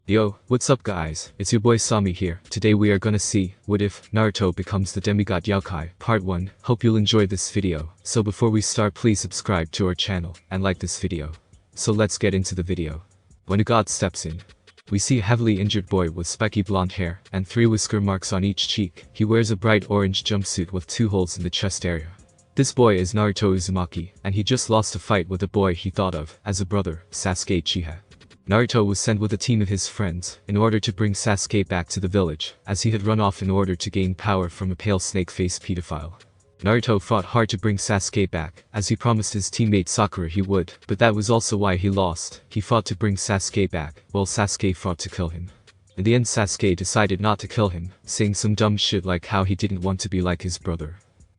Yo, what's up guys, it's your boy Sami here. Today we are gonna see, what if Naruto becomes the Demigod Youkai, part 1. Hope you'll enjoy this video. So before we start, please subscribe to our channel, and like this video. So let's get into the video. When a god steps in, we see a heavily injured boy with spiky blonde hair, and 3 whisker marks on each cheek. He wears a bright orange jumpsuit with 2 holes in the chest area. This boy is Naruto Uzumaki, and he just lost a fight with a boy he thought of as a brother, Sasuke Uchiha. Naruto was sent with a team of his friends in order to bring Sasuke back to the village, as he had run off in order to gain power from a pale snake-faced pedophile. Naruto fought hard to bring Sasuke back, as he promised his teammate Sakura he would, but that was also why he lost. He fought to bring Sasuke back, while Sasuke fought to kill him. In the end, Sasuke decided not to kill him, saying some dumb shit like how he didn't want to be like his brother.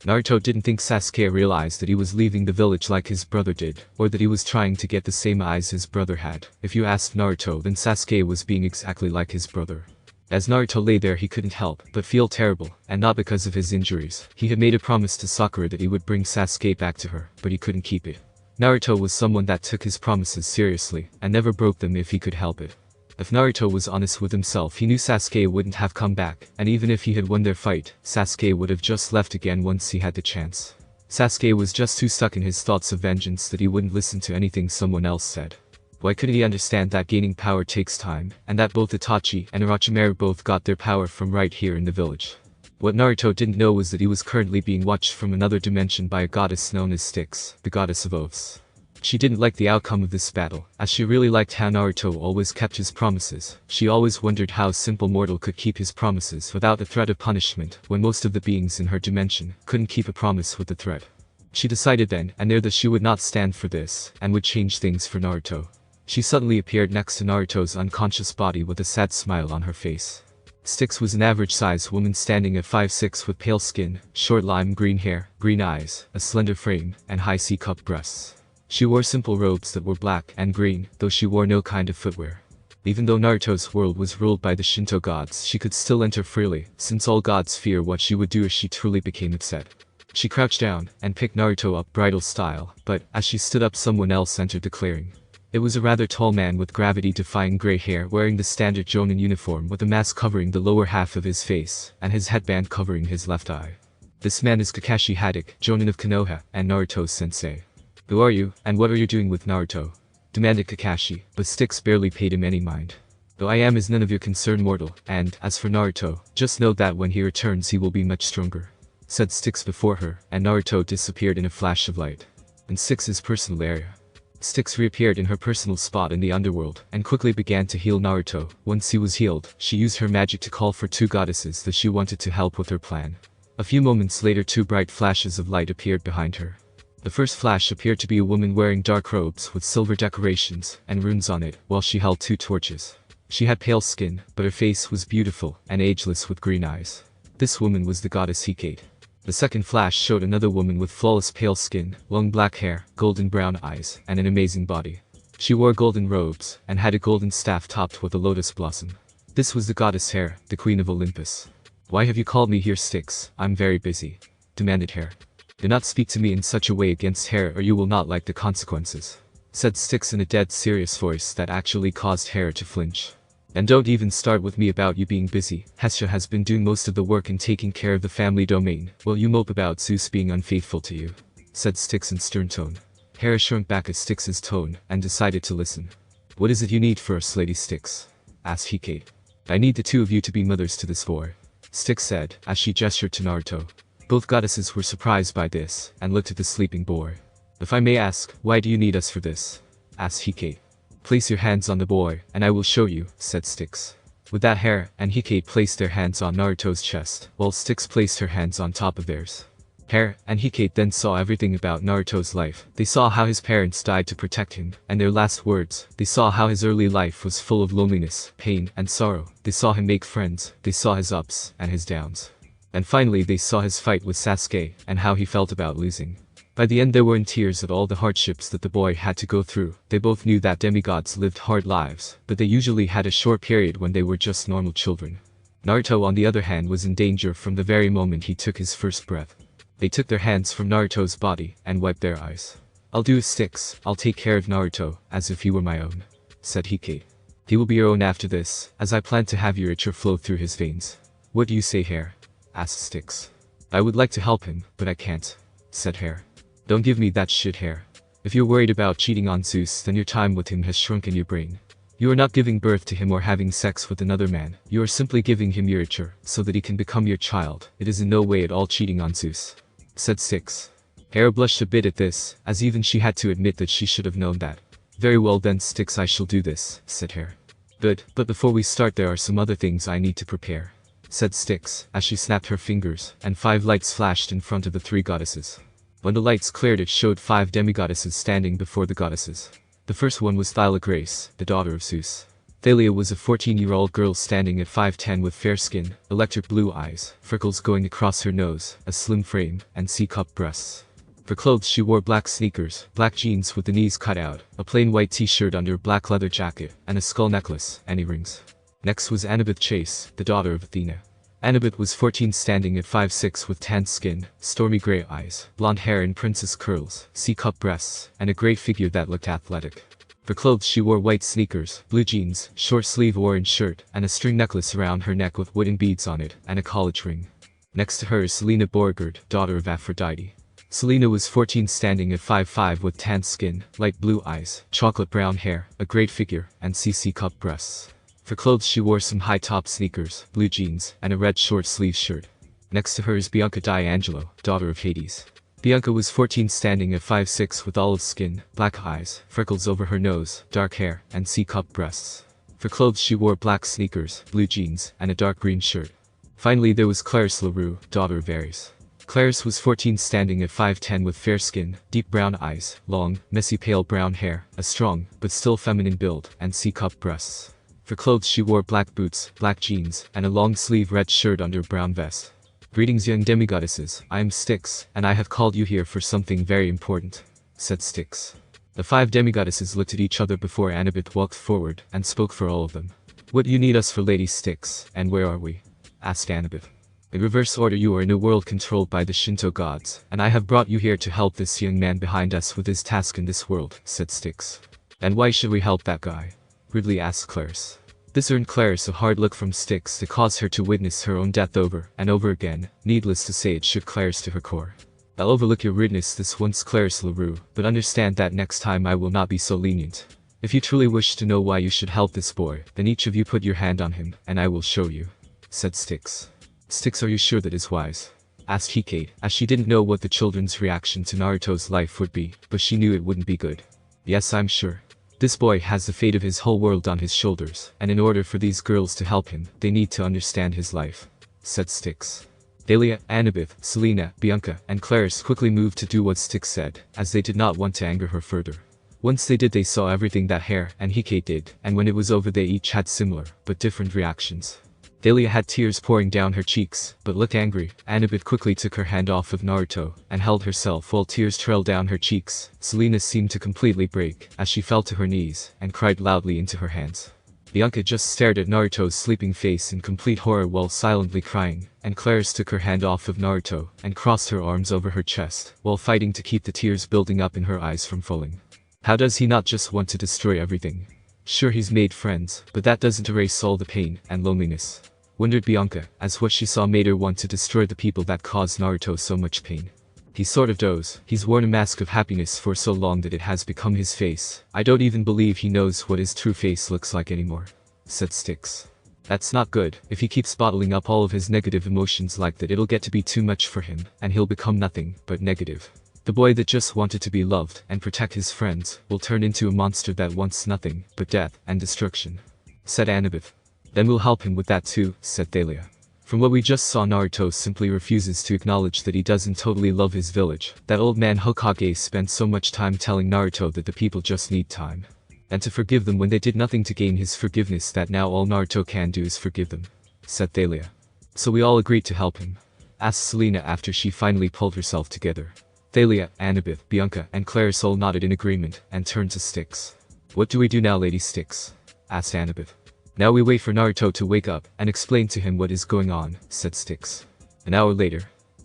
Naruto didn't think Sasuke realized that he was leaving the village like his brother did, or that he was trying to get the same eyes his brother had. If you asked Naruto, then Sasuke was being exactly like his brother. As Naruto lay there, he couldn't help but feel terrible, and not because of his injuries. He had made a promise to Sakura that he would bring Sasuke back to her, but he couldn't keep it. Naruto was someone that took his promises seriously, and never broke them if he could help it. If Naruto was honest with himself, he knew Sasuke wouldn't have come back, and even if he had won their fight, Sasuke would have just left again once he had the chance. Sasuke was just too stuck in his thoughts of vengeance that he wouldn't listen to anything someone else said. Why couldn't he understand that gaining power takes time, and that both Itachi and Orochimaru both got their power from right here in the village? What Naruto didn't know was that he was currently being watched from another dimension by a goddess known as Styx, the goddess of oaths. She didn't like the outcome of this battle, as she really liked how Naruto always kept his promises. She always wondered how a simple mortal could keep his promises without the threat of punishment, when most of the beings in her dimension couldn't keep a promise with the threat. She decided then and there that she would not stand for this, and would change things for Naruto. She suddenly appeared next to Naruto's unconscious body with a sad smile on her face. Styx was an average-sized woman standing at 5'6" with pale skin, short lime green hair, green eyes, a slender frame, and high C-cup breasts. She wore simple robes that were black and green, though she wore no kind of footwear. Even though Naruto's world was ruled by the Shinto gods, she could still enter freely, since all gods fear what she would do if she truly became upset. She crouched down and picked Naruto up bridal style, but as she stood up, someone else entered the clearing. It was a rather tall man with gravity-defying gray hair, wearing the standard Jonin uniform with a mask covering the lower half of his face, and his headband covering his left eye. This man is Kakashi Hatake, Jonin of Konoha, and Naruto's sensei. "Who are you, and what are you doing with Naruto?" demanded Kakashi, but Styx barely paid him any mind. "Though I am is none of your concern, mortal, and, as for Naruto, just know that when he returns he will be much stronger," said Styx before her, and Naruto disappeared in a flash of light. In Styx's personal area, Styx reappeared in her personal spot in the underworld, and quickly began to heal Naruto. Once he was healed, she used her magic to call for 2 goddesses that she wanted to help with her plan. A few moments later, 2 bright flashes of light appeared behind her. The first flash appeared to be a woman wearing dark robes with silver decorations and runes on it, while she held 2 torches. She had pale skin, but her face was beautiful and ageless with green eyes. This woman was the goddess Hokage. The second flash showed another woman with flawless pale skin, long black hair, golden brown eyes, and an amazing body. She wore golden robes and had a golden staff topped with a lotus blossom. This was the goddess Hera, the queen of Olympus. "Why have you called me here, Styx? I'm very busy," demanded Hera. "Do not speak to me in such a way against Hera, or you will not like the consequences," said Styx in a dead serious voice that actually caused Hera to flinch. "And don't even start with me about you being busy. Hestia has been doing most of the work and taking care of the family domain, while you mope about Zeus being unfaithful to you," said Styx in stern tone. Hera shrunk back at Styx's tone and decided to listen. "What is it you need for us, Lady Styx?" asked Hokage. "I need the 2 of you to be mothers to this boy," Styx said, as she gestured to Naruto. Both goddesses were surprised by this, and looked at the sleeping boy. "If I may ask, why do you need us for this?" asked Hokage. "Place your hands on the boy, and I will show you," said Styx. With that, Hera and Hokage placed their hands on Naruto's chest, while Styx placed her hands on top of theirs. Hera and Hokage then saw everything about Naruto's life. They saw how his parents died to protect him, and their last words. They saw how his early life was full of loneliness, pain, and sorrow. They saw him make friends. They saw his ups and his downs. And finally they saw his fight with Sasuke, and how he felt about losing. By the end they were in tears at all the hardships that the boy had to go through. They both knew that demigods lived hard lives, but they usually had a short period when they were just normal children. Naruto, on the other hand, was in danger from the very moment he took his first breath. They took their hands from Naruto's body and wiped their eyes. "I'll do a Styx, I'll take care of Naruto, as if he were my own," said Hokage. He will be your own after this, as I plan to have your ichor flow through his veins. What do you say, Hair? Asked Styx. I would like to help him, but I can't, said Hair. Don't give me that shit, Hair. If you're worried about cheating on Zeus, then your time with him has shrunk in your brain. You are not giving birth to him or having sex with another man. You are simply giving him your ichor, so that he can become your child. It is in no way at all cheating on Zeus, said Styx. Hair blushed a bit at this, as even she had to admit that she should have known that. Very well then, Styx, I shall do this, said Hair. Good, but before we start there are some other things I need to prepare, said Styx, as she snapped her fingers, and 5 lights flashed in front of the 3 goddesses. When the lights cleared, it showed 5 demigoddesses standing before the goddesses. The first one was Thyla Grace, the daughter of Zeus. Thalia was a 14-year-old girl standing at 5'10" with fair skin, electric blue eyes, freckles going across her nose, a slim frame, and C-cup breasts. For clothes she wore black sneakers, black jeans with the knees cut out, a plain white t-shirt under a black leather jacket, and a skull necklace, and earrings. Next was Annabeth Chase, the daughter of Athena. Annabeth was 14, standing at 5'6" with tanned skin, stormy grey eyes, blonde hair and princess curls, C-cup breasts, and a great figure that looked athletic. For clothes she wore white sneakers, blue jeans, short-sleeve orange shirt, and a string necklace around her neck with wooden beads on it, and a college ring. Next to her is Selena Beauregard, daughter of Aphrodite. Selena was 14, standing at 5'5" with tanned skin, light blue eyes, chocolate brown hair, a great figure, and C-cup breasts. For clothes she wore some high-top sneakers, blue jeans, and a red short-sleeve shirt. Next to her is Bianca D'Angelo, daughter of Hades. Bianca was 14, standing at 5'6" with olive skin, black eyes, freckles over her nose, dark hair, and C-cup breasts. For clothes she wore black sneakers, blue jeans, and a dark green shirt. Finally there was Clarisse LaRue, daughter of Ares. Clarisse was 14, standing at 5'10" with fair skin, deep brown eyes, long, messy pale brown hair, a strong, but still feminine build, and C-cup breasts. For clothes she wore black boots, black jeans, and a long-sleeve red shirt under a brown vest. Greetings, young demigoddesses, I am Styx, and I have called you here for something very important, said Styx. The 5 demigoddesses looked at each other before Annabeth walked forward, and spoke for all of them. What do you need us for, Lady Styx, and where are we? Asked Annabeth. In reverse order, you are in a world controlled by the Shinto gods, and I have brought you here to help this young man behind us with his task in this world, said Styx. And why should we help that guy? Rudely asked Clarisse. This earned Clarisse a hard look from Styx that caused her to witness her own death over and over again. Needless to say, it shook Clarisse to her core. I'll overlook your rudeness this once, Clarisse LaRue, but understand that next time I will not be so lenient. If you truly wish to know why you should help this boy, then each of you put your hand on him, and I will show you, said Styx. Styx, are you sure that is wise? Asked Hokage, as she didn't know what the children's reaction to Naruto's life would be, but she knew it wouldn't be good. Yes, I'm sure. This boy has the fate of his whole world on his shoulders, and in order for these girls to help him, they need to understand his life, said Styx. Thalia, Annabeth, Selena, Bianca, and Clarisse quickly moved to do what Styx said, as they did not want to anger her further. Once they did, they saw everything that Hair and Hokage did, and when it was over they each had similar, but different reactions. Thalia had tears pouring down her cheeks, but looked angry. Annabeth quickly took her hand off of Naruto, and held herself while tears trailed down her cheeks. Selena seemed to completely break, as she fell to her knees, and cried loudly into her hands. Bianca just stared at Naruto's sleeping face in complete horror while silently crying, and Clarisse took her hand off of Naruto, and crossed her arms over her chest, while fighting to keep the tears building up in her eyes from falling. How does he not just want to destroy everything? Sure, he's made friends, but that doesn't erase all the pain and loneliness, wondered Bianca, as what she saw made her want to destroy the people that caused Naruto so much pain. He sort of does. He's worn a mask of happiness for so long that it has become his face. I don't even believe he knows what his true face looks like anymore, said Styx. That's not good. If he keeps bottling up all of his negative emotions like that, it'll get to be too much for him, and he'll become nothing but negative. The boy that just wanted to be loved and protect his friends will turn into a monster that wants nothing but death and destruction, said Annabeth. Then we'll help him with that too, said Thalia. From what we just saw, Naruto simply refuses to acknowledge that he doesn't totally love his village. That old man Hokage spent so much time telling Naruto that the people just need time, and to forgive them when they did nothing to gain his forgiveness, that now all Naruto can do is forgive them, said Thalia. So we all agreed to help him? Asked Selena after she finally pulled herself together. Thalia, Annabeth, Bianca, and Clarisse all nodded in agreement, and turned to Styx. What do we do now, Lady Styx? Asked Annabeth. Now we wait for Naruto to wake up, and explain to him what is going on, said Styx. An hour later.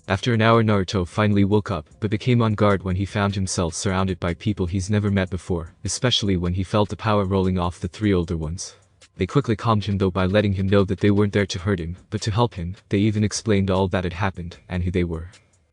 After an hour, Naruto finally woke up, but became on guard when he found himself surrounded by people he's never met before, especially when he felt the power rolling off the 3 older ones. They quickly calmed him though by letting him know that they weren't there to hurt him, but to help him. They even explained all that had happened, and who they were.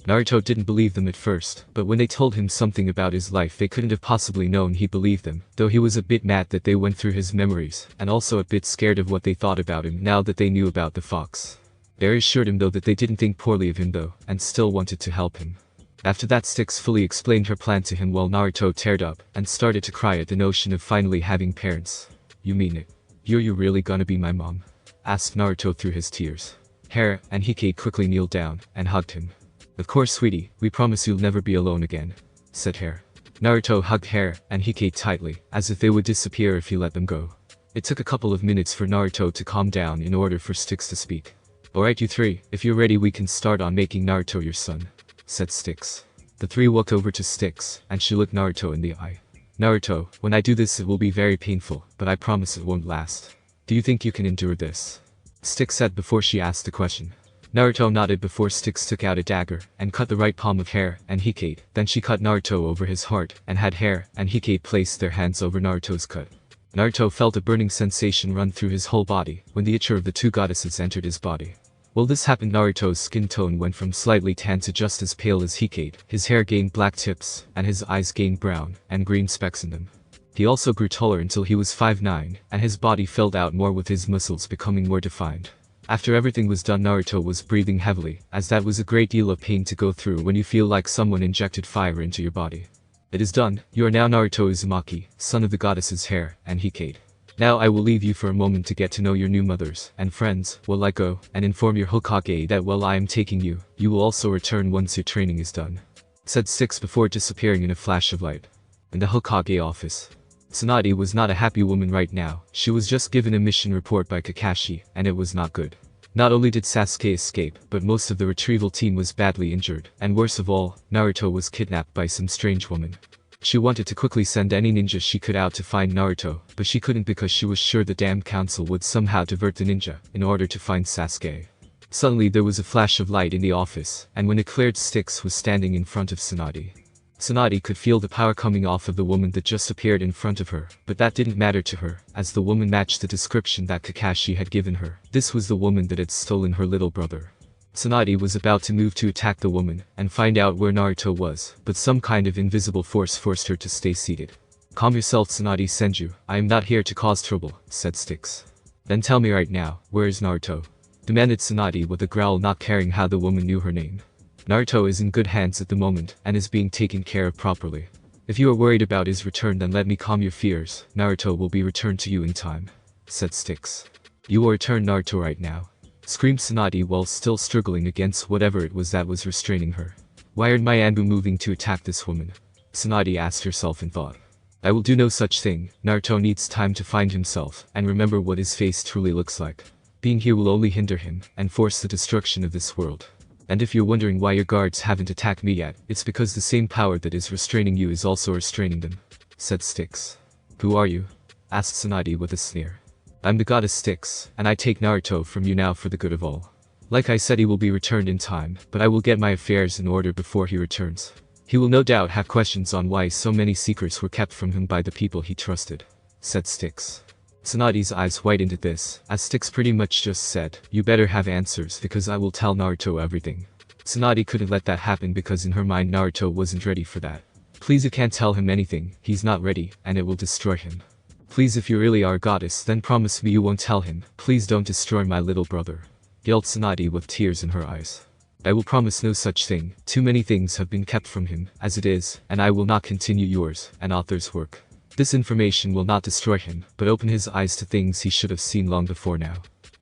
Naruto didn't believe them at first, but when they told him something about his life they couldn't have possibly known he believed them, though he was a bit mad that they went through his memories, and also a bit scared of what they thought about him now that they knew about the fox. They assured him though that they didn't think poorly of him though, and still wanted to help him. After that, Styx fully explained her plan to him while Naruto teared up and started to cry at the notion of finally having parents. "You mean it? You're really gonna be my mom?" asked Naruto through his tears. Hera and Hokage quickly kneeled down and hugged him. "Of course, sweetie, we promise you'll never be alone again," said Hera. Naruto hugged Hera and Hokage tightly, as if they would disappear if he let them go. It took a couple of minutes for Naruto to calm down in order for Styx to speak. "Alright you three, if you're ready we can start on making Naruto your son," said Styx. The three walked over to Styx, and she looked Naruto in the eye. "Naruto, when I do this it will be very painful, but I promise it won't last. Do you think you can endure this?" Styx said before she asked the question. Naruto nodded before Styx took out a dagger and cut the right palm of Hera and Hokage. Then she cut Naruto over his heart and had Hera and Hokage place their hands over Naruto's cut. Naruto felt a burning sensation run through his whole body when the Ichor of the two goddesses entered his body. While this happened, Naruto's skin tone went from slightly tan to just as pale as Hokage, his hair gained black tips, and his eyes gained brown and green specks in them. He also grew taller until he was 5'9", and his body filled out more with his muscles becoming more defined. After everything was done, Naruto was breathing heavily, as that was a great deal of pain to go through when you feel like someone injected fire into your body. "It is done, you are now Naruto Uzumaki, son of the goddesses Hera and Hokage. Now I will leave you for a moment to get to know your new mothers and friends while I go and inform your Hokage that while I am taking you, you will also return once your training is done," said Styx before disappearing in a flash of light. In the Hokage office, Tsunade was not a happy woman right now. She was just given a mission report by Kakashi, and it was not good. Not only did Sasuke escape, but most of the retrieval team was badly injured, and worst of all, Naruto was kidnapped by some strange woman. She wanted to quickly send any ninja she could out to find Naruto, but she couldn't because she was sure the damn council would somehow divert the ninja in order to find Sasuke. Suddenly there was a flash of light in the office, and when it cleared, Styx was standing in front of Tsunade. Tsunade could feel the power coming off of the woman that just appeared in front of her, but that didn't matter to her, as the woman matched the description that Kakashi had given her. This was the woman that had stolen her little brother. Tsunade was about to move to attack the woman and find out where Naruto was, but some kind of invisible force forced her to stay seated. "Calm yourself, Tsunade Senju, I am not here to cause trouble," said Styx. "Then tell me right now, where is Naruto?" demanded Tsunade with a growl, not caring how the woman knew her name. "Naruto is in good hands at the moment and is being taken care of properly. If you are worried about his return, then let me calm your fears. Naruto will be returned to you in time," said Styx. "You will return Naruto right now," screamed Tsunade while still struggling against whatever it was that was restraining her. "Why aren't my Anbu moving to attack this woman?" Tsunade asked herself in thought. "I will do no such thing. Naruto needs time to find himself and remember what his face truly looks like. Being here will only hinder him and force the destruction of this world. And if you're wondering why your guards haven't attacked me yet, it's because the same power that is restraining you is also restraining them," said Styx. "Who are you?" asked Tsunade with a sneer. "I'm the goddess Styx, and I take Naruto from you now for the good of all. Like I said, he will be returned in time, but I will get my affairs in order before he returns. He will no doubt have questions on why so many secrets were kept from him by the people he trusted," said Styx. Tsunade's eyes widened at this, as Styx pretty much just said, "You better have answers because I will tell Naruto everything." Tsunade couldn't let that happen because in her mind Naruto wasn't ready for that. "Please, you can't tell him anything, he's not ready, and it will destroy him. Please, if you really are a goddess, then promise me you won't tell him. Please don't destroy my little brother," yelled Tsunade with tears in her eyes. "I will promise no such thing. Too many things have been kept from him, as it is, and I will not continue yours and author's work. This information will not destroy him, but open his eyes to things he should have seen long before now.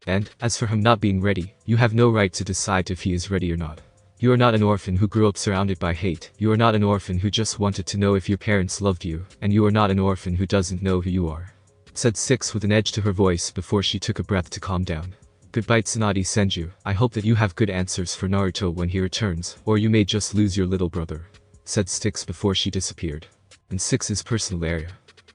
And, as for him not being ready, you have no right to decide if he is ready or not. You are not an orphan who grew up surrounded by hate, you are not an orphan who just wanted to know if your parents loved you, and you are not an orphan who doesn't know who you are," said Styx with an edge to her voice before she took a breath to calm down. "Goodbye, Tsunade Senju. I hope that you have good answers for Naruto when he returns, or you may just lose your little brother," said Styx before she disappeared. In Styx's personal area.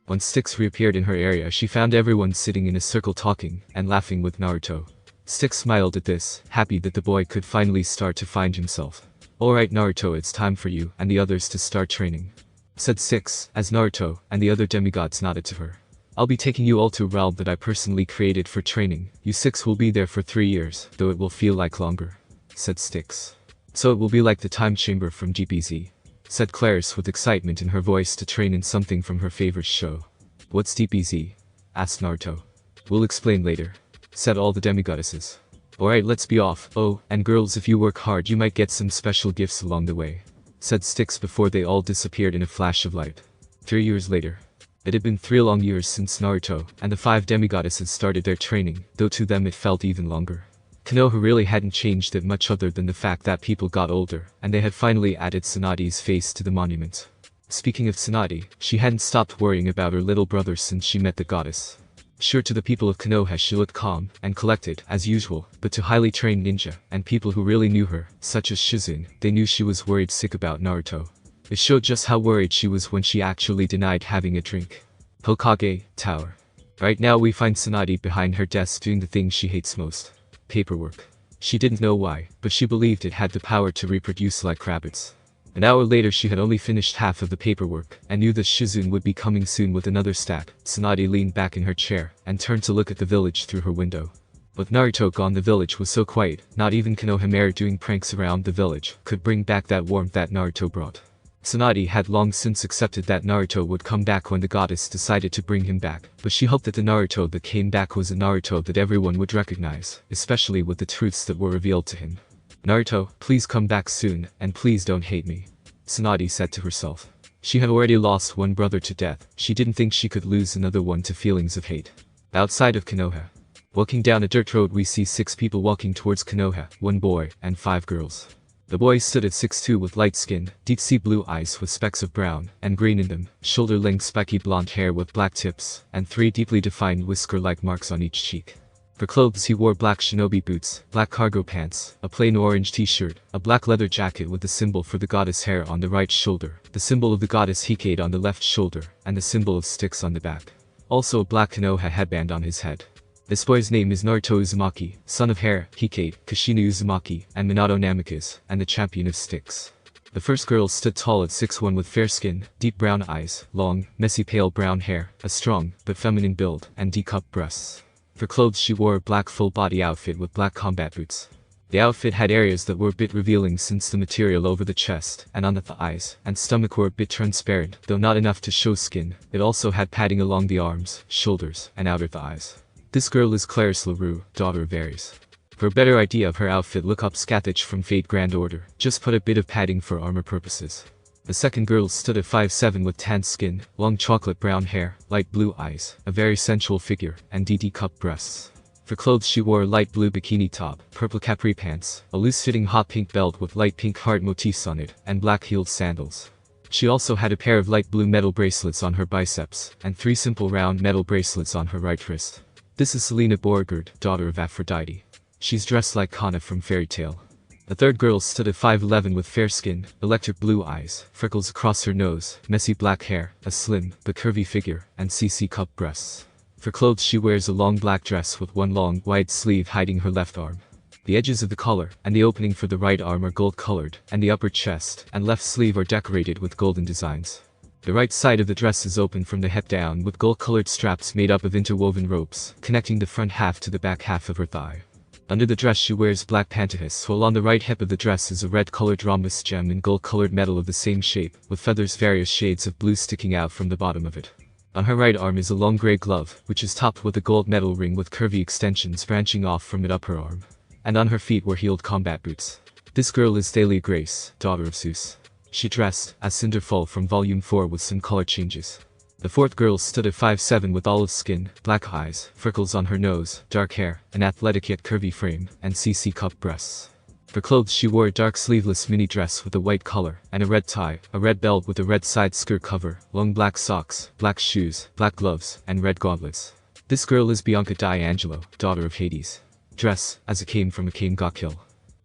Once Styx reappeared in her area, she found everyone sitting in a circle talking and laughing with Naruto. Styx smiled at this, happy that the boy could finally start to find himself. "Alright Naruto, it's time for you and the others to start training," said Styx, as Naruto and the other demigods nodded to her. I'll be taking you all to a realm that I personally created for training. You six will be there for 3 years, though it will feel like longer," said Styx. "So it will be like the time chamber from DBZ," said Clarice with excitement in her voice to train in something from her favorite show. "What's DBZ?" asked Naruto. "We'll explain later," said all the demigoddesses. "Alright, let's be off. Oh, and girls, if you work hard you might get some special gifts along the way," said Styx before they all disappeared in a flash of light. 3 years later. It had been 3 long years since Naruto and the 5 demigoddesses started their training, though to them it felt even longer. Konoha really hadn't changed that much other than the fact that people got older, and they had finally added Tsunade's face to the monument. Speaking of Tsunade, she hadn't stopped worrying about her little brother since she met the goddess. Sure, to the people of Konoha she looked calm and collected, as usual, but to highly trained ninja, and people who really knew her, such as Shizune, they knew she was worried sick about Naruto. It showed just how worried she was when she actually denied having a drink. Hokage Tower. Right now we find Tsunade behind her desk doing the thing she hates most. Paperwork. She didn't know why, but she believed it had the power to reproduce like rabbits. An hour later she had only finished half of the paperwork, and knew that Shizune would be coming soon with another stack. Tsunade leaned back in her chair, and turned to look at the village through her window. With Naruto gone, the village was so quiet, not even Konohamaru doing pranks around the village could bring back that warmth that Naruto brought. Tsunade had long since accepted that Naruto would come back when the goddess decided to bring him back, but she hoped that the Naruto that came back was a Naruto that everyone would recognize, especially with the truths that were revealed to him. "Naruto, please come back soon, and please don't hate me," Tsunade said to herself. She had already lost one brother to death, she didn't think she could lose another one to feelings of hate. Outside of Konoha. Walking down a dirt road we see 6 people walking towards Konoha, 1 boy, and 5 girls. The boy stood at 6'2" with light skin, deep sea blue eyes with specks of brown and green in them, shoulder-length spiky blonde hair with black tips, and 3 deeply defined whisker-like marks on each cheek. For clothes he wore black shinobi boots, black cargo pants, a plain orange t-shirt, a black leather jacket with the symbol for the goddess hair on the right shoulder, the symbol of the goddess Hokage on the left shoulder, and the symbol of Styx on the back. Also a black Konoha headband on his head. This boy's name is Naruto Uzumaki, son of Hare, Hokage, Kushina Uzumaki, and Minato Namikaze, and the champion of Styx. The first girl stood tall at 6'1" with fair skin, deep brown eyes, long, messy pale brown hair, a strong, but feminine build, and D-cup breasts. For clothes she wore a black full-body outfit with black combat boots. The outfit had areas that were a bit revealing since the material over the chest and on the thighs and stomach were a bit transparent, though not enough to show skin. It also had padding along the arms, shoulders, and outer thighs. This girl is Clarice LaRue, daughter of Ares. For a better idea of her outfit, look up Scathach from Fate Grand Order, just put a bit of padding for armor purposes. The second girl stood at 5'7" with tan skin, long chocolate brown hair, light blue eyes, a very sensual figure, and DD-cup breasts. For clothes she wore a light blue bikini top, purple capri pants, a loose-fitting hot pink belt with light pink heart motifs on it, and black-heeled sandals. She also had a pair of light blue metal bracelets on her biceps, and 3 simple round metal bracelets on her right wrist. This is Selena Beauregard, daughter of Aphrodite. She's dressed like Kana from Fairy Tail. The third girl stood at 5'11" with fair skin, electric blue eyes, freckles across her nose, messy black hair, a slim but curvy figure, and CC-cup breasts. For clothes she wears a long black dress with one long, wide sleeve hiding her left arm. The edges of the collar and the opening for the right arm are gold-colored, and the upper chest and left sleeve are decorated with golden designs. The right side of the dress is open from the hip down with gold-colored straps made up of interwoven ropes, connecting the front half to the back half of her thigh. Under the dress she wears black pantyhose, while on the right hip of the dress is a red-colored rhombus gem in gold-colored metal of the same shape, with feathers various shades of blue sticking out from the bottom of it. On her right arm is a long grey glove, which is topped with a gold metal ring with curvy extensions branching off from it up her arm. And on her feet were heeled combat boots. This girl is Dahlia Grace, daughter of Zeus. She dressed as Cinderfall from Volume 4 with some color changes. The fourth girl stood at 5'7" with olive skin, black eyes, freckles on her nose, dark hair, an athletic yet curvy frame, and CC-cup breasts. For clothes she wore a dark sleeveless mini dress with a white collar, and a red tie, a red belt with a red side skirt cover, long black socks, black shoes, black gloves, and red gauntlets. This girl is Bianca D'Angelo, daughter of Hades. Dress as it came from a Kame ga Kill.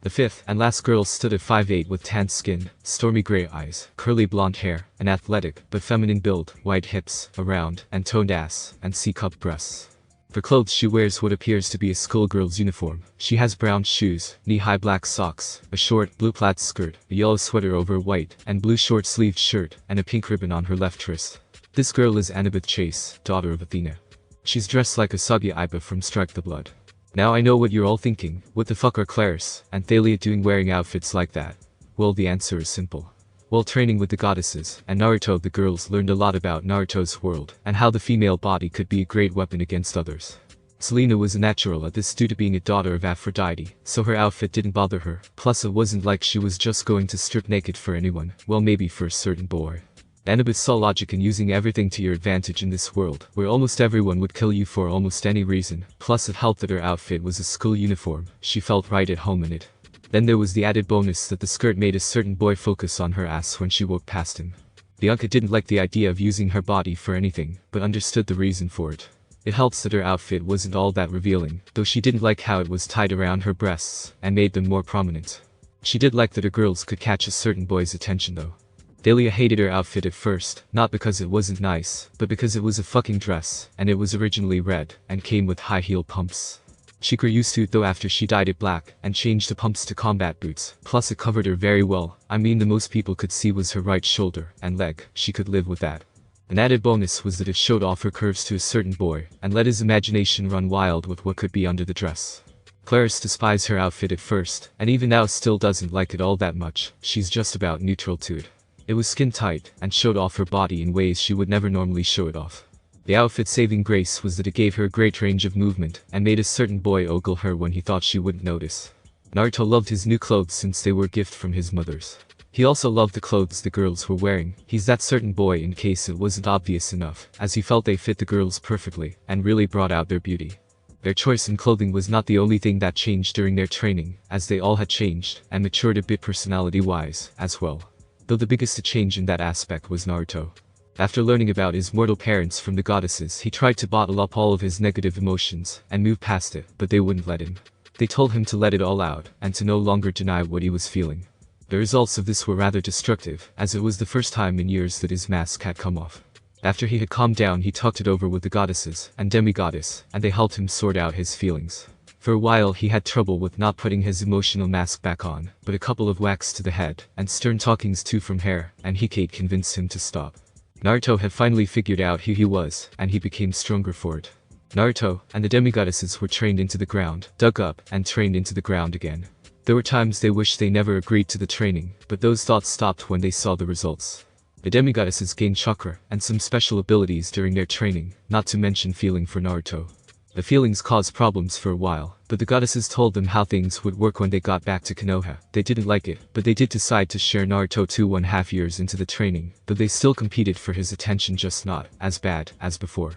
The fifth and last girl stood at 5'8" with tan skin, stormy gray eyes, curly blonde hair, an athletic but feminine build, wide hips, a round and toned ass, and C-cup breasts. For clothes she wears what appears to be a schoolgirl's uniform. She has brown shoes, knee-high black socks, a short blue plaid skirt, a yellow sweater over a white and blue short-sleeved shirt, and a pink ribbon on her left wrist. This girl is Annabeth Chase, daughter of Athena. She's dressed like Asagi Aiba from Strike the Blood. Now I know what you're all thinking, what the fuck are Claris and Thalia doing wearing outfits like that? Well, the answer is simple. While training with the goddesses and Naruto, the girls learned a lot about Naruto's world and how the female body could be a great weapon against others. Selena was a natural at this due to being a daughter of Aphrodite, so her outfit didn't bother her, plus it wasn't like she was just going to strip naked for anyone, well maybe for a certain boy. Annabeth saw logic in using everything to your advantage in this world, where almost everyone would kill you for almost any reason, plus it helped that her outfit was a school uniform, she felt right at home in it. Then there was the added bonus that the skirt made a certain boy focus on her ass when she walked past him. Bianca didn't like the idea of using her body for anything, but understood the reason for it. It helps that her outfit wasn't all that revealing, though she didn't like how it was tied around her breasts and made them more prominent. She did like that her girls could catch a certain boy's attention though. Thalia hated her outfit at first, not because it wasn't nice, but because it was a fucking dress, and it was originally red, and came with high heel pumps. She grew used to it though after she dyed it black, and changed the pumps to combat boots, plus it covered her very well. I mean the most people could see was her right shoulder and leg, she could live with that. An added bonus was that it showed off her curves to a certain boy, and let his imagination run wild with what could be under the dress. Claris despised her outfit at first, and even now still doesn't like it all that much, she's just about neutral to it. It was skin tight, and showed off her body in ways she would never normally show it off. The outfit's saving grace was that it gave her a great range of movement, and made a certain boy ogle her when he thought she wouldn't notice. Naruto loved his new clothes since they were a gift from his mothers. He also loved the clothes the girls were wearing. He's that certain boy in case it wasn't obvious enough, as he felt they fit the girls perfectly, and really brought out their beauty. Their choice in clothing was not the only thing that changed during their training, as they all had changed, and matured a bit personality-wise, as well. Though the biggest change in that aspect was Naruto. After learning about his mortal parents from the goddesses, he tried to bottle up all of his negative emotions, and move past it, but they wouldn't let him. They told him to let it all out, and to no longer deny what he was feeling. The results of this were rather destructive, as it was the first time in years that his mask had come off. After he had calmed down, he talked it over with the goddesses and demigoddess, and they helped him sort out his feelings. For a while he had trouble with not putting his emotional mask back on, but a couple of whacks to the head, and stern talkings too from Hair and Hokage convinced him to stop. Naruto had finally figured out who he was, and he became stronger for it. Naruto and the demigoddesses were trained into the ground, dug up, and trained into the ground again. There were times they wished they never agreed to the training, but those thoughts stopped when they saw the results. The demigoddesses gained chakra and some special abilities during their training, not to mention feeling for Naruto. The feelings caused problems for a while, but the goddesses told them how things would work when they got back to Konoha. They didn't like it, but they did decide to share Naruto 2.5 years into the training, though they still competed for his attention, just not as bad as before.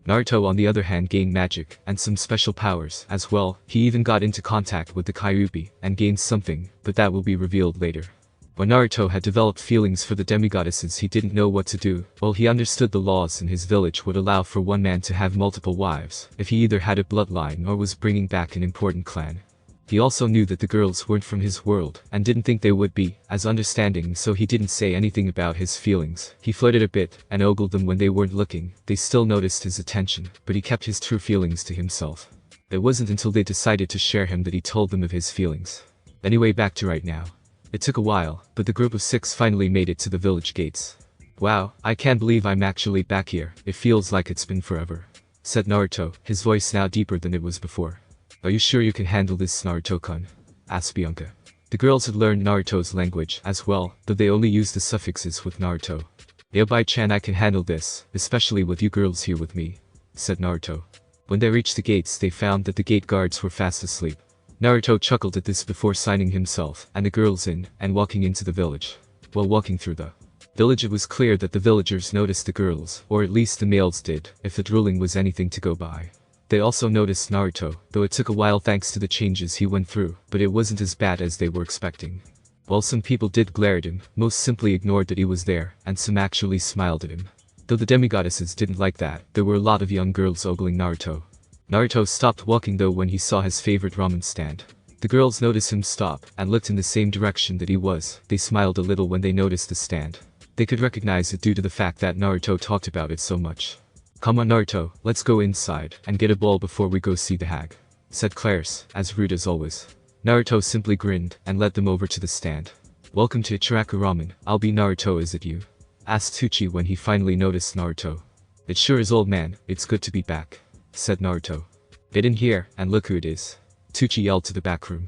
Naruto on the other hand gained magic, and some special powers as well. He even got into contact with the Kyuubi, and gained something, but that will be revealed later. When Naruto had developed feelings for the demigoddesses, he didn't know what to do. Well, he understood the laws in his village would allow for one man to have multiple wives, if he either had a bloodline or was bringing back an important clan. He also knew that the girls weren't from his world, and didn't think they would be, as understanding, so he didn't say anything about his feelings. He flirted a bit, and ogled them when they weren't looking. They still noticed his attention, but he kept his true feelings to himself. It wasn't until they decided to share him that he told them of his feelings. Anyway, back to right now. It took a while, but the group of 6 finally made it to the village gates. "Wow, I can't believe I'm actually back here, it feels like it's been forever," said Naruto, his voice now deeper than it was before. "Are you sure you can handle this, Naruto-kun?" asked Bianca. The girls had learned Naruto's language as well, though they only used the suffixes with Naruto. "Yabai-chan, I can handle this, especially with you girls here with me," said Naruto. When they reached the gates, they found that the gate guards were fast asleep. Naruto chuckled at this before signing himself and the girls in, and walking into the village. While walking through the village, it was clear that the villagers noticed the girls, or at least the males did, if the drooling was anything to go by. They also noticed Naruto, though it took a while thanks to the changes he went through, but it wasn't as bad as they were expecting. While some people did glare at him, most simply ignored that he was there, and some actually smiled at him. Though the demigoddesses didn't like that, there were a lot of young girls ogling Naruto. Naruto stopped walking though when he saw his favorite ramen stand. The girls noticed him stop, and looked in the same direction that he was. They smiled a little when they noticed the stand. They could recognize it due to the fact that Naruto talked about it so much. "Come on Naruto, let's go inside, and get a ball before we go see the hag," said Claris, as rude as always. Naruto simply grinned, and led them over to the stand. "Welcome to Ichiraku Ramen, I'll be Naruto, is it you?" asked Tsuchi when he finally noticed Naruto. "It sure is, old man, it's good to be back," said Naruto. "Get in here, and look who it is," Tsuchi yelled to the back room.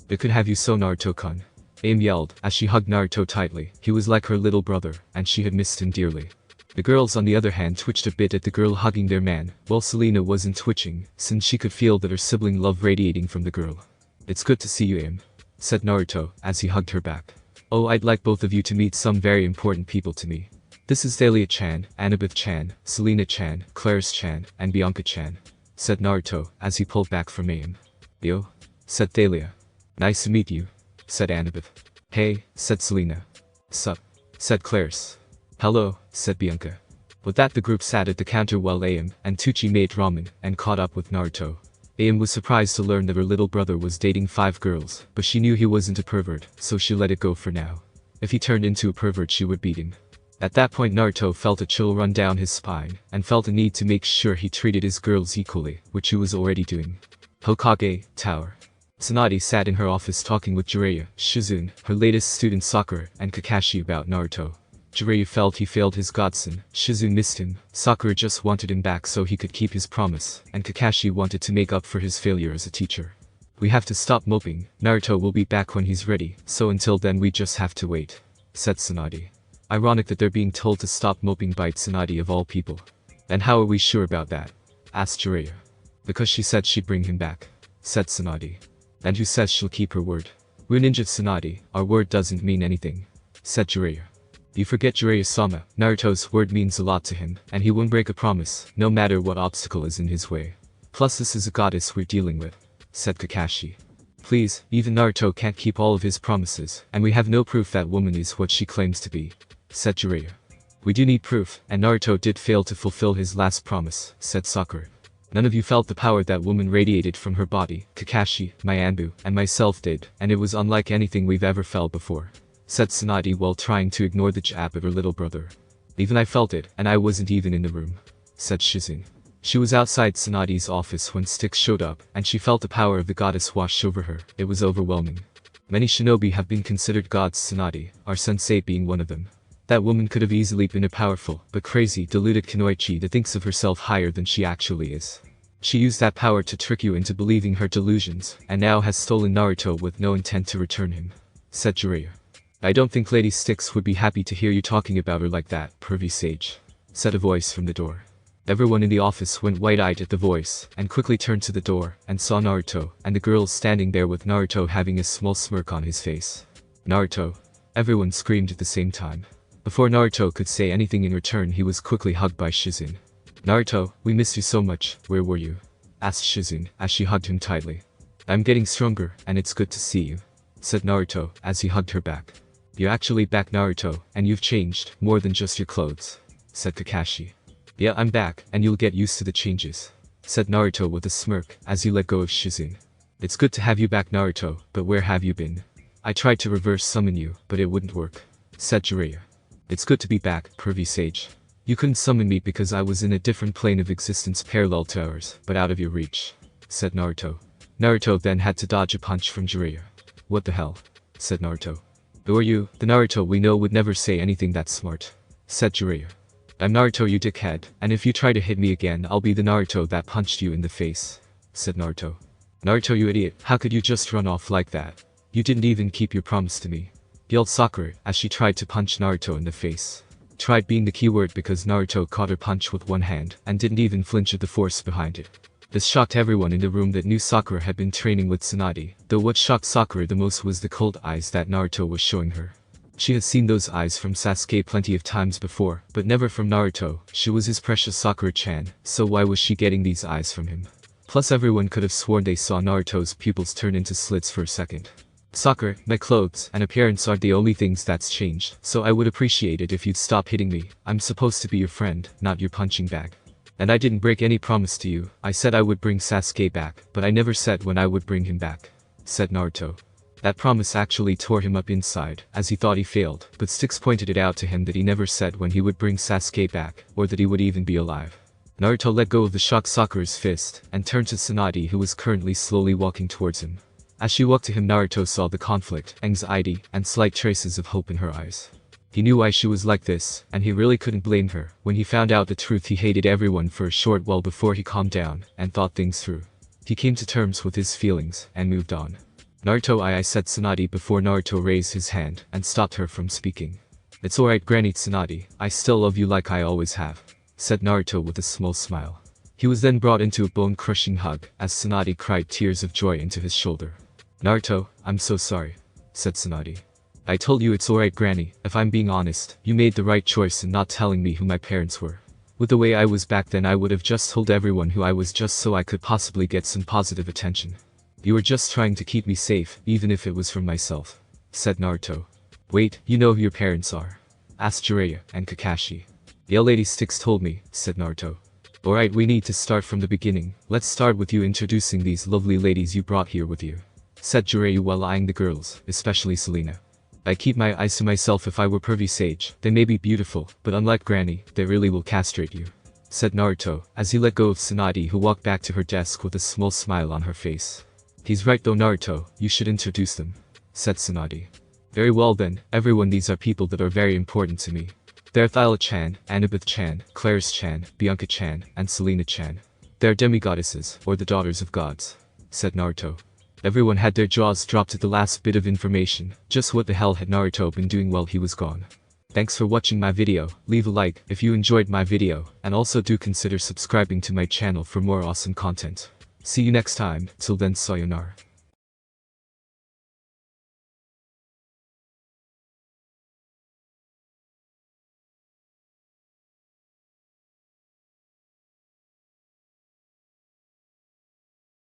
"It could have you so, Naruto-kun," Aim yelled as she hugged Naruto tightly. He was like her little brother, and she had missed him dearly. The girls on the other hand twitched a bit at the girl hugging their man, while Selena wasn't twitching, since she could feel that her sibling love radiating from the girl. "It's good to see you, Aim," said Naruto as he hugged her back. "Oh, I'd like both of you to meet some very important people to me. This is Thalia-chan, Annabeth-chan, Selena-chan, Claris-chan, and Bianca-chan," said Naruto as he pulled back from Aim. "Yo," said Thalia. "Nice to meet you," said Annabeth. "Hey," said Selena. "Sup," said Claris. "Hello," said Bianca. With that, the group sat at the counter while Aim and Tsuchi made ramen and caught up with Naruto. Aim was surprised to learn that her little brother was dating 5 girls, but she knew he wasn't a pervert, so she let it go for now. If he turned into a pervert, she would beat him. At that point, Naruto felt a chill run down his spine, and felt a need to make sure he treated his girls equally, which he was already doing. Hokage Tower. Tsunade sat in her office talking with Jiraiya, Shizune, her latest student Sakura, and Kakashi about Naruto. Jiraiya felt he failed his godson, Shizune missed him, Sakura just wanted him back so he could keep his promise, and Kakashi wanted to make up for his failure as a teacher. "We have to stop moping, Naruto will be back when he's ready, so until then we just have to wait," said Tsunade. Ironic that they're being told to stop moping by Tsunade of all people. "And how are we sure about that?" asked Jiraiya. "Because she said she'd bring him back," said Tsunade. "And who says she'll keep her word?" "We're ninja, Tsunade, our word doesn't mean anything," said Jiraiya. "You forget, Jiraiya-sama, Naruto's word means a lot to him, and he won't break a promise, no matter what obstacle is in his way. Plus this is a goddess we're dealing with," said Kakashi. "Please, even Naruto can't keep all of his promises, and we have no proof that woman is what she claims to be," said Jiraiya. "We do need proof, and Naruto did fail to fulfill his last promise," said Sakura. "None of you felt the power that woman radiated from her body, Kakashi, Mianbu, and myself did, and it was unlike anything we've ever felt before," said Tsunade while trying to ignore the jab of her little brother. "Even I felt it, and I wasn't even in the room," said Shizune. She was outside Tsunade's office when Styx showed up, and she felt the power of the goddess wash over her. It was overwhelming. "Many shinobi have been considered gods, Tsunade, our sensei being one of them. That woman could have easily been a powerful, but crazy, deluded kunoichi that thinks of herself higher than she actually is. She used that power to trick you into believing her delusions, and now has stolen Naruto with no intent to return him," said Jiraiya. "I don't think Lady Styx would be happy to hear you talking about her like that, pervy sage," said a voice from the door. Everyone in the office went wide-eyed at the voice, and quickly turned to the door, and saw Naruto, and the girls standing there with Naruto having a small smirk on his face. "Naruto!" Everyone screamed at the same time. Before Naruto could say anything in return, he was quickly hugged by Shizune. "Naruto, we missed you so much, where were you?" asked Shizune, as she hugged him tightly. "I'm getting stronger, and it's good to see you," said Naruto, as he hugged her back. "You're actually back, Naruto, and you've changed, more than just your clothes," said Kakashi. "Yeah, I'm back, and you'll get used to the changes," said Naruto with a smirk, as he let go of Shizune. "It's good to have you back, Naruto, but where have you been?" "I tried to reverse summon you, but it wouldn't work," said Jiraiya. "It's good to be back, pervy sage. You couldn't summon me because I was in a different plane of existence parallel to ours, but out of your reach," said Naruto. Naruto then had to dodge a punch from Jiraiya. "What the hell?" said Naruto. "Who are you?" "The Naruto we know would never say anything that smart," said Jiraiya. "I'm Naruto, you dickhead, and if you try to hit me again, I'll be the Naruto that punched you in the face," said Naruto. "Naruto, you idiot, how could you just run off like that? You didn't even keep your promise to me," yelled Sakura as she tried to punch Naruto in the face. Tried being the key word because Naruto caught her punch with one hand and didn't even flinch at the force behind it. This shocked everyone in the room that knew Sakura had been training with Tsunade, though what shocked Sakura the most was the cold eyes that Naruto was showing her. She had seen those eyes from Sasuke plenty of times before, but never from Naruto. She was his precious Sakura-chan, so why was she getting these eyes from him? Plus everyone could have sworn they saw Naruto's pupils turn into slits for a second. "Sakura, my clothes and appearance aren't the only things that's changed, so I would appreciate it if you'd stop hitting me. I'm supposed to be your friend, not your punching bag. And I didn't break any promise to you. I said I would bring Sasuke back, but I never said when I would bring him back," said Naruto. That promise actually tore him up inside, as he thought he failed, but Styx pointed it out to him that he never said when he would bring Sasuke back, or that he would even be alive. Naruto let go of the shocked Sakura's fist, and turned to Tsunade, who was currently slowly walking towards him. As she walked to him, Naruto saw the conflict, anxiety, and slight traces of hope in her eyes. He knew why she was like this, and he really couldn't blame her. When he found out the truth, he hated everyone for a short while before he calmed down and thought things through. He came to terms with his feelings and moved on. Naruto, I said Tsunade before Naruto raised his hand and stopped her from speaking. It's alright Granny Tsunade, I still love you like I always have, said Naruto with a small smile. He was then brought into a bone-crushing hug as Tsunade cried tears of joy into his shoulder. Naruto, I'm so sorry, said Tsunade. I told you it's alright Granny, if I'm being honest, you made the right choice in not telling me who my parents were. With the way I was back then, I would have just told everyone who I was just so I could possibly get some positive attention. You were just trying to keep me safe, even if it was from myself, said Naruto. Wait, you know who your parents are? Asked Jiraiya and Kakashi. Yeah, Lady Styx told me, said Naruto. Alright, we need to start from the beginning. Let's start with you introducing these lovely ladies you brought here with you, said Jiraiya while eyeing the girls, especially Selena. I keep my eyes to myself. If I were privy sage, they may be beautiful, but unlike Granny, they really will castrate you, said Naruto, as he let go of Tsunade, who walked back to her desk with a small smile on her face. He's right though Naruto, you should introduce them, said Tsunade. Very well then, everyone, these are people that are very important to me. They're Thyla-chan, Annabeth-chan, Claris-chan, Bianca-chan, and Selena-chan. They're demigoddesses, or the daughters of gods, said Naruto. Everyone had their jaws dropped at the last bit of information. Just what the hell had Naruto been doing while he was gone? Thanks for watching my video. Leave a like if you enjoyed my video, and also do consider subscribing to my channel for more awesome content. See you next time. Till then, sayonara.